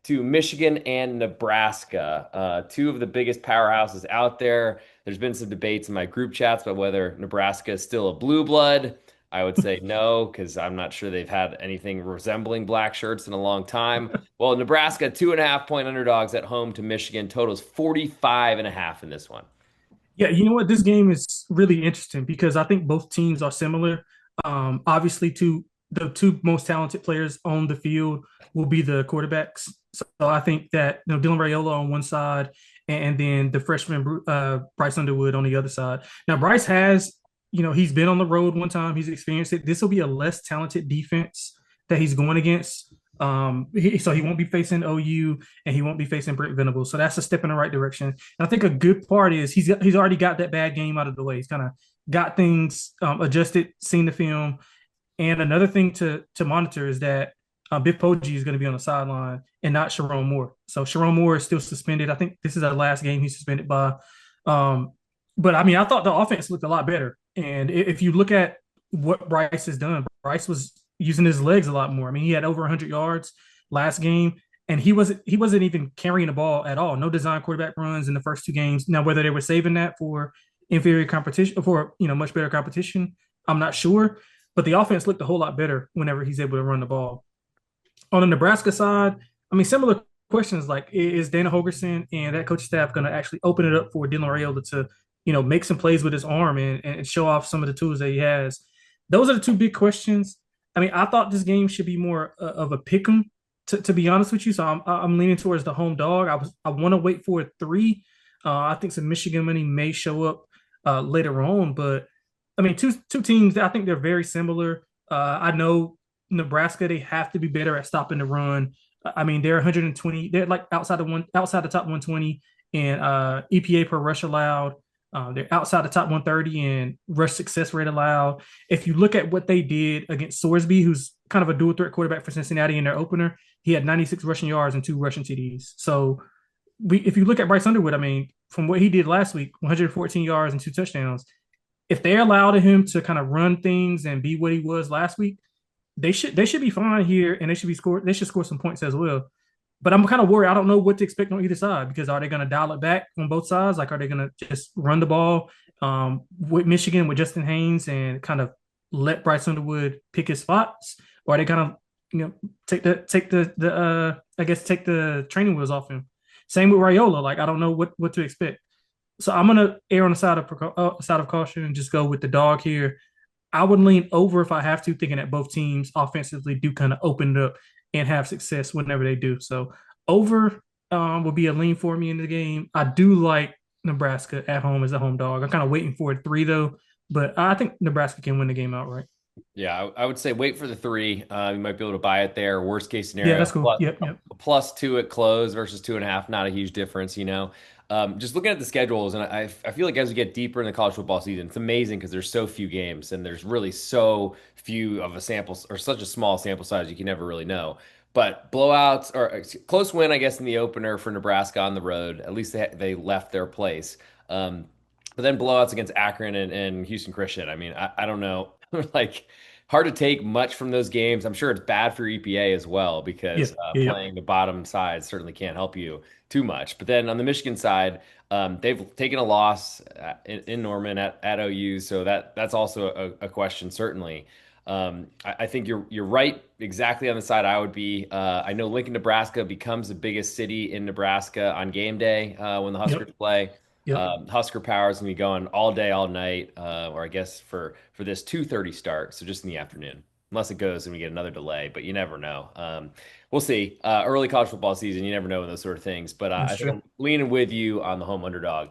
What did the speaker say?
to Michigan and Nebraska, two of the biggest powerhouses out there. There's been some debates in my group chats about whether Nebraska is still a blue blood. I would say no, because I'm not sure they've had anything resembling black shirts in a long time. Well, Nebraska, 2.5 point underdogs at home to Michigan, totals 45.5 in this one. Yeah, you know what? This game is really interesting because I think both teams are similar. Obviously, the two most talented players on the field will be the quarterbacks. So I think that Dylan Raiola on one side, and then the freshman Bryce Underwood on the other side. Now Bryce has, he's been on the road one time. He's experienced it. This will be a less talented defense that he's going against. So he won't be facing OU and he won't be facing Brent Venables. So that's a step in the right direction. And I think a good part is he's already got that bad game out of the way. He's kind of got things adjusted, seen the film. And another thing to monitor is that Biff Poggi is going to be on the sideline and not Sharon Moore. So Sharon Moore is still suspended. I think this is the last game he's suspended by. Um, but I mean, I thought the offense looked a lot better. And if you look at what Bryce has done, Bryce was using his legs a lot more. I mean, he had over 100 yards last game, and he wasn't even carrying the ball at all. No design quarterback runs in the first two games. Now, whether they were saving that for inferior competition, for much better competition, I'm not sure. But the offense looked a whole lot better whenever he's able to run the ball. On the Nebraska side, I mean, similar questions like is Dana Holgerson and that coaching staff going to actually open it up for Dylan Raiola to, make some plays with his arm and show off some of the tools that he has? Those are the two big questions. I mean, I thought this game should be more of a pick 'em, to be honest with you. So I'm leaning towards the home dog. I want to wait for a three. I think some Michigan money may show up later on, but I mean, two teams. I think they're very similar. I know Nebraska, they have to be better at stopping the run. I mean, they're 120. They're like outside the top 120 in EPA per rush allowed. They're outside the top 130 in rush success rate allowed. If you look at what they did against Sorsby, who's kind of a dual threat quarterback for Cincinnati in their opener, he had 96 rushing yards and two rushing TDs. So if you look at Bryce Underwood, I mean, from what he did last week, 114 yards and two touchdowns. If they allowed him to kind of run things and be what he was last week, they should be fine here, and they should score some points as well. But I'm kind of worried. I don't know what to expect on either side because are they going to dial it back on both sides? Like, are they going to just run the ball with Michigan with Justin Haynes and kind of let Bryce Underwood pick his spots, or are they going to take the training wheels off him? Same with Raiola. Like, I don't know what to expect. So I'm gonna err on the side of caution and just go with the dog here. I would lean over if I have to, thinking that both teams offensively do kind of open it up and have success whenever they do. So over will be a lean for me in the game. I do like Nebraska at home as a home dog. I'm kind of waiting for a three though, but I think Nebraska can win the game outright. Yeah, I would say wait for the three. You might be able to buy it there. Worst case Yeah, scenario, that's cool. Yep, yep. a plus two at close versus 2.5, not a huge difference. Just looking at the schedules, and I feel like as we get deeper in the college football season, it's amazing because there's so few games and there's really so few of a sample or such a small sample size you can never really know. But blowouts or close win, I guess, in the opener for Nebraska on the road. At least they left their place. But then blowouts against Akron and Houston Christian. I mean, I don't know. Like hard to take much from those games. I'm sure it's bad for EPA as well Yeah, because yeah, yeah. playing the bottom side certainly can't help you too much. But then on the Michigan side, they've taken a loss in Norman at OU, so that's also a question certainly. I think you're right exactly on the side I would be. I know Lincoln, Nebraska becomes the biggest city in Nebraska on game day when the Yep, Huskers play. yep. Husker Power is gonna be going all day, all night, or I guess for this 2:30 start, so just in the afternoon, unless it goes and we get another delay. But you never know. We'll see. Early college football season, you never know in those sort of things. But That's I think true. I'm leaning with you on the home underdog.